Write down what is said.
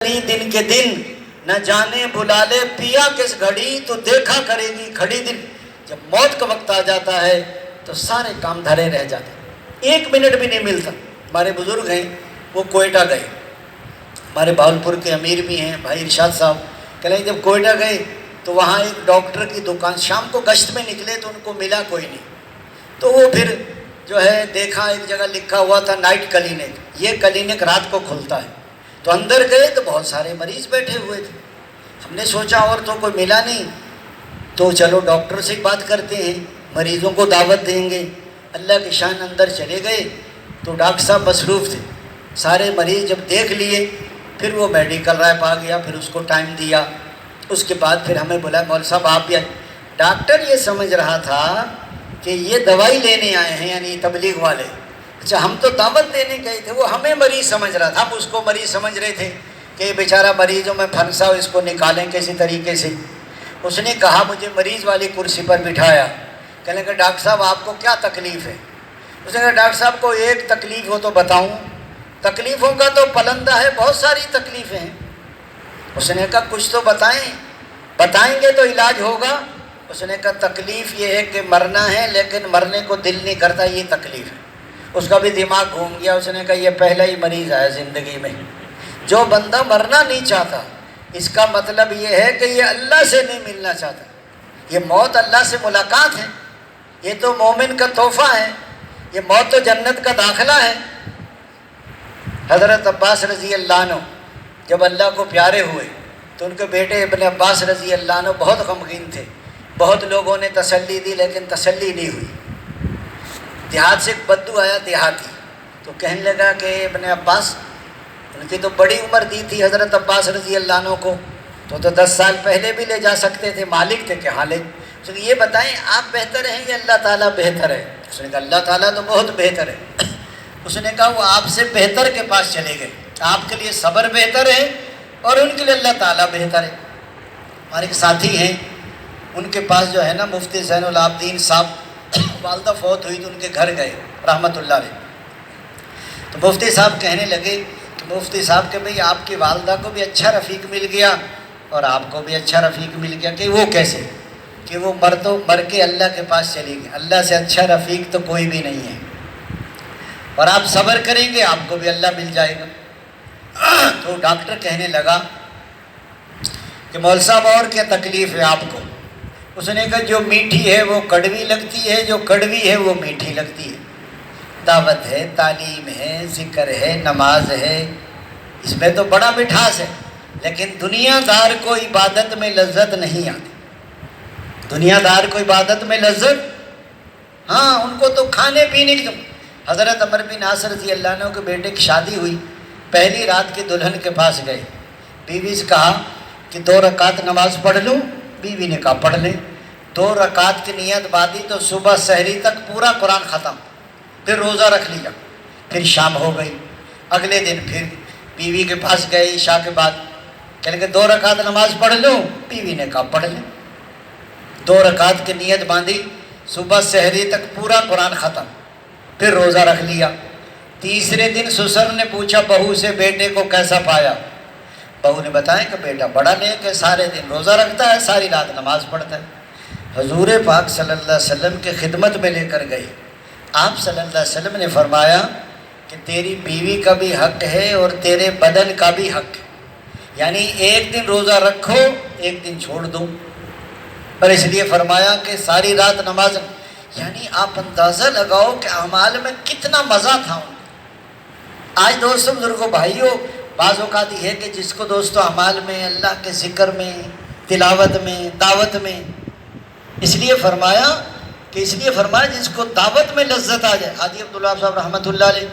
دن کے دن نہ جانے بلا لے پیا کس گھڑی تو دیکھا کرے گی کھڑی دن۔ جب موت کا وقت آ جاتا ہے تو سارے کام دھرے رہ جاتے ہیں، 1 منٹ بھی نہیں ملتا۔ ہمارے بزرگ ہیں وہ کوئٹہ گئے، ہمارے بہاولپور کے امیر بھی ہیں بھائی ارشاد صاحب، کہہ رہے جب کوئٹہ گئے تو وہاں ایک ڈاکٹر کی دکان، شام کو گشت میں نکلے تو ان کو ملا کوئی نہیں، تو وہ پھر جو ہے دیکھا ایک جگہ لکھا ہوا تھا نائٹ کلینک، یہ کلینک رات کو کھلتا ہے، تو اندر گئے تو بہت سارے مریض بیٹھے ہوئے تھے۔ ہم نے سوچا اور تو کوئی ملا نہیں، تو چلو ڈاکٹر سے بات کرتے ہیں، مریضوں کو دعوت دیں گے۔ اللہ کی شان اندر چلے گئے تو ڈاکٹر صاحب مصروف تھے، سارے مریض جب دیکھ لیے پھر وہ میڈیکل ریپ آ گیا، پھر اس کو ٹائم دیا، اس کے بعد پھر ہمیں بولا مول صاحب آپ بھی آئے۔ ڈاکٹر یہ سمجھ رہا تھا کہ یہ دوائی لینے آئے ہیں، یعنی تبلیغ والے، اچھا ہم تو دعوت دینے گئے تھے، وہ ہمیں مریض سمجھ رہا تھا، ہم اس کو مریض سمجھ رہے تھے کہ یہ بیچارہ مریضوں میں پھنسا ہو، اس کو نکالیں کسی طریقے سے۔ اس نے کہا مجھے مریض والی کرسی پر بٹھایا، کہنے کہ ڈاکٹر صاحب آپ کو کیا تکلیف ہے؟ اس نے کہا ڈاکٹر صاحب کو ایک تکلیف ہو تو بتاؤں؟ تکلیفوں کا تو پلندہ ہے، بہت ساری تکلیفیں ہیں۔ اس نے کہا کچھ تو بتائیں گے تو علاج ہوگا۔ اس نے کہا تکلیف یہ ہے کہ مرنا ہے لیکن مرنے کو دل نہیں کرتا، یہ تکلیف ہے۔ اس کا بھی دماغ گھوم گیا، اس نے کہا یہ پہلا ہی مریض آیا زندگی میں، جو بندہ مرنا نہیں چاہتا اس کا مطلب یہ ہے کہ یہ اللہ سے نہیں ملنا چاہتا۔ یہ موت اللہ سے ملاقات ہے، یہ تو مومن کا تحفہ ہے، یہ موت تو جنت کا داخلہ ہے۔ حضرت عباس رضی اللہ عنہ جب اللہ کو پیارے ہوئے تو ان کے بیٹے ابن عباس رضی اللہ عنہ بہت غمگین تھے، بہت لوگوں نے تسلی دی لیکن تسلی نہیں ہوئی۔ دیہات سے ایک بدو آیا دیہاتی، تو کہنے لگا کہ ابن عباس، ان کی تو بڑی عمر دی تھی حضرت عباس رضی اللہ عنہ کو، تو 10 سال پہلے بھی لے جا سکتے تھے، مالک تھے کہ ہاں لے۔ اس نے یہ بتائیں آپ بہتر ہیں یا اللہ تعالیٰ بہتر ہے؟ اس نے کہا اللہ تعالیٰ تو بہت بہتر ہے۔ اس نے کہا وہ آپ سے بہتر کے پاس چلے گئے، آپ کے لیے صبر بہتر ہے اور ان کے لیے اللہ تعالیٰ بہتر ہے۔ ہمارے ایک ساتھی ہیں، ان کے پاس جو ہے نا مفتی زین العابدین صاحب، والدہ فوت ہوئی تو ان کے گھر گئے رحمۃ اللہ علیہ، تو مفتی صاحب کہنے لگے کہ مفتی صاحب کہ بھئی آپ کی والدہ کو بھی اچھا رفیق مل گیا اور آپ کو بھی اچھا رفیق مل گیا، کہ وہ کیسے؟ کہ وہ مر کے اللہ کے پاس چلی گئی، اللہ سے اچھا رفیق تو کوئی بھی نہیں ہے، اور آپ صبر کریں گے آپ کو بھی اللہ مل جائے گا۔ تو ڈاکٹر کہنے لگا کہ مول صاحب اور کیا تکلیف ہے آپ کو؟ اس نے کہا جو میٹھی ہے وہ کڑوی لگتی ہے، جو کڑوی ہے وہ میٹھی لگتی ہے۔ دعوت ہے، تعلیم ہے، ذکر ہے، نماز ہے، اس میں تو بڑا مٹھاس ہے، لیکن دنیا دار کو عبادت میں لذت نہیں آتی۔ دنیا دار کو عبادت میں لذت، ہاں ان کو تو کھانے پینے کی۔ حضرت عمر بن عاص رضی اللہ عنہ کے بیٹے کی شادی ہوئی، پہلی رات کے دلہن کے پاس گئے، بیوی سے کہا کہ 2 رکعت نماز پڑھ لوں؟ بیوی نے کہا پڑھ لیں۔ 2 رکعت کی نیت باندھی تو صبح سحری تک پورا قرآن ختم، پھر روزہ رکھ لیا، پھر شام ہو گئی، اگلے دن پھر بیوی کے پاس گئے عشاء کے بعد، کہنے کہ 2 رکعت نماز پڑھ لوں؟ بیوی نے کہا پڑھ لیں۔ 2 رکعت کی نیت باندھی، صبح سحری تک پورا قرآن ختم، پھر روزہ رکھ لیا۔ تیسرے دن سسر نے پوچھا بہو سے بیٹے کو کیسا پایا؟ بہو نے بتایا کہ بیٹا بڑا نیک ہے، سارے دن روزہ رکھتا ہے، ساری رات نماز پڑھتا ہے۔ حضور پاک صلی اللہ علیہ وسلم کی خدمت میں لے کر گئے، آپ صلی اللہ علیہ وسلم نے فرمایا کہ تیری بیوی کا بھی حق ہے اور تیرے بدن کا بھی حق ہے، یعنی ایک دن روزہ رکھو ایک دن چھوڑ دو، اور اس لیے فرمایا کہ ساری رات نماز، یعنی آپ اندازہ لگاؤ کہ اعمال میں کتنا مزہ تھا ان کو۔ آج دوستوں بزرگوں بھائیوں، بعض اوقات یہ ہے کہ جس کو دوستوں اعمال میں، اللہ کے ذکر میں، تلاوت میں، دعوت میں، اس لیے فرمایا جس کو دعوت میں لذت آ جائے، حاجی عبداللہ صاحب رحمۃ اللہ علیہ